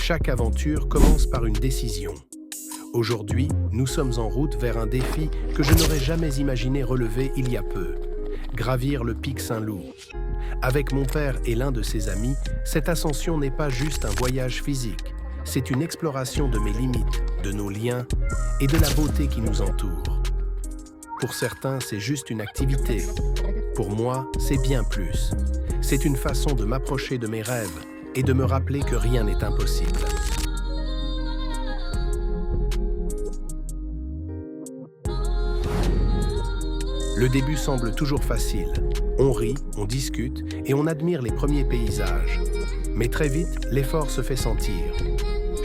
Chaque aventure commence par une décision. Aujourd'hui, nous sommes en route vers un défi que je n'aurais jamais imaginé relever il y a peu. Gravir le pic Saint-Loup. Avec mon père et l'un de ses amis, cette ascension n'est pas juste un voyage physique. C'est une exploration de mes limites, de nos liens et de la beauté qui nous entoure. Pour certains, c'est juste une activité. Pour moi, c'est bien plus. C'est une façon de m'approcher de mes rêves et de me rappeler que rien n'est impossible. Le début semble toujours facile. On rit, on discute et on admire les premiers paysages. Mais très vite, l'effort se fait sentir.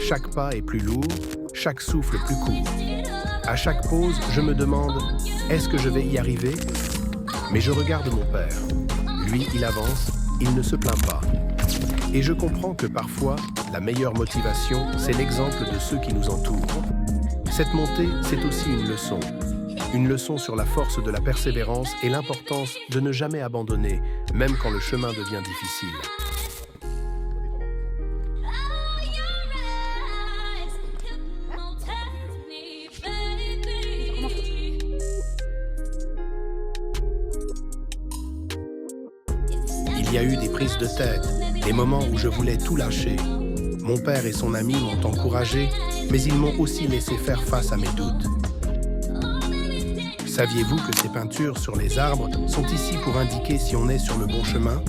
Chaque pas est plus lourd, chaque souffle plus court. À chaque pause, je me demande « Est-ce que je vais y arriver ?» Mais je regarde mon père. Lui, il avance, il ne se plaint pas. Et je comprends que parfois, la meilleure motivation, c'est l'exemple de ceux qui nous entourent. Cette montée, c'est aussi une leçon. Une leçon sur la force de la persévérance et l'importance de ne jamais abandonner, même quand le chemin devient difficile. Il y a eu des prises de tête, des moments où je voulais tout lâcher. Mon père et son ami m'ont encouragé, mais ils m'ont aussi laissé faire face à mes doutes. Saviez-vous que ces peintures sur les arbres sont ici pour indiquer si on est sur le bon chemin?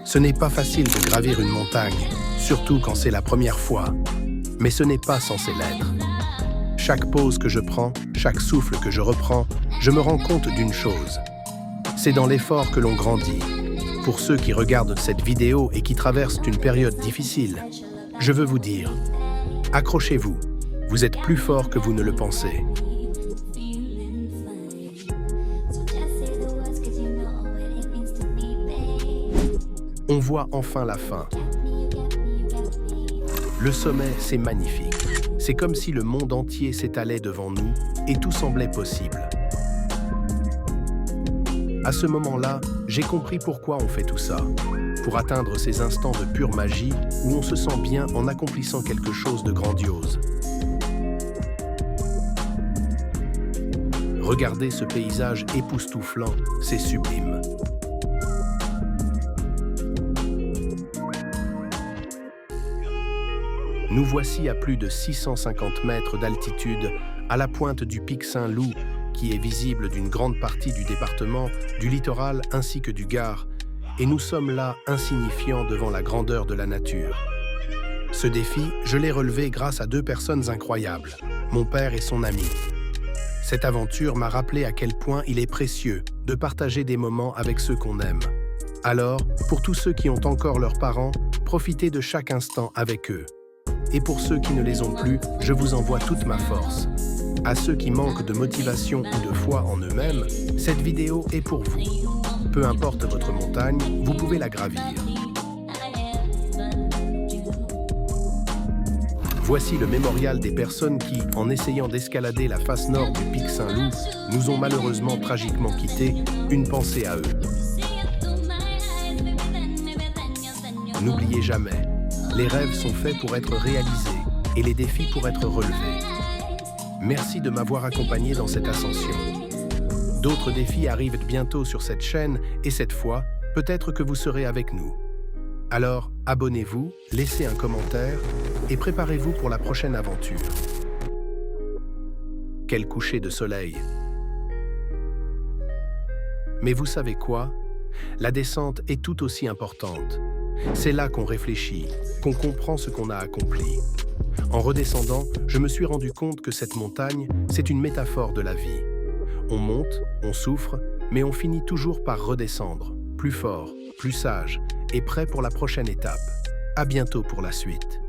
Ce n'est pas facile de gravir une montagne, surtout quand c'est la première fois. Mais ce n'est pas censé l'être. Chaque pause que je prends, chaque souffle que je reprends, je me rends compte d'une chose. C'est dans l'effort que l'on grandit. Pour ceux qui regardent cette vidéo et qui traversent une période difficile, je veux vous dire, accrochez-vous, vous êtes plus fort que vous ne le pensez. On voit enfin la fin. Le sommet, c'est magnifique. C'est comme si le monde entier s'étalait devant nous et tout semblait possible. À ce moment-là, j'ai compris pourquoi on fait tout ça. Pour atteindre ces instants de pure magie où on se sent bien en accomplissant quelque chose de grandiose. Regardez ce paysage époustouflant, c'est sublime. Nous voici à plus de 650 mètres d'altitude, à la pointe du pic Saint-Loup, qui est visible d'une grande partie du département, du littoral ainsi que du Gard, et nous sommes là insignifiants devant la grandeur de la nature. Ce défi, je l'ai relevé grâce à deux personnes incroyables, mon père et son ami. Cette aventure m'a rappelé à quel point il est précieux de partager des moments avec ceux qu'on aime. Alors, pour tous ceux qui ont encore leurs parents, profitez de chaque instant avec eux. Et pour ceux qui ne les ont plus, je vous envoie toute ma force. À ceux qui manquent de motivation ou de foi en eux-mêmes, cette vidéo est pour vous. Peu importe votre montagne, vous pouvez la gravir. Voici le mémorial des personnes qui, en essayant d'escalader la face nord du pic Saint-Loup, nous ont malheureusement tragiquement quittés. Une pensée à eux. N'oubliez jamais, les rêves sont faits pour être réalisés et les défis pour être relevés. Merci de m'avoir accompagné dans cette ascension. D'autres défis arrivent bientôt sur cette chaîne et cette fois, peut-être que vous serez avec nous. Alors, abonnez-vous, laissez un commentaire et préparez-vous pour la prochaine aventure. Quel coucher de soleil! Mais vous savez quoi? La descente est tout aussi importante. C'est là qu'on réfléchit, qu'on comprend ce qu'on a accompli. En redescendant, je me suis rendu compte que cette montagne, c'est une métaphore de la vie. On monte, on souffre, mais on finit toujours par redescendre, plus fort, plus sage et prêt pour la prochaine étape. À bientôt pour la suite.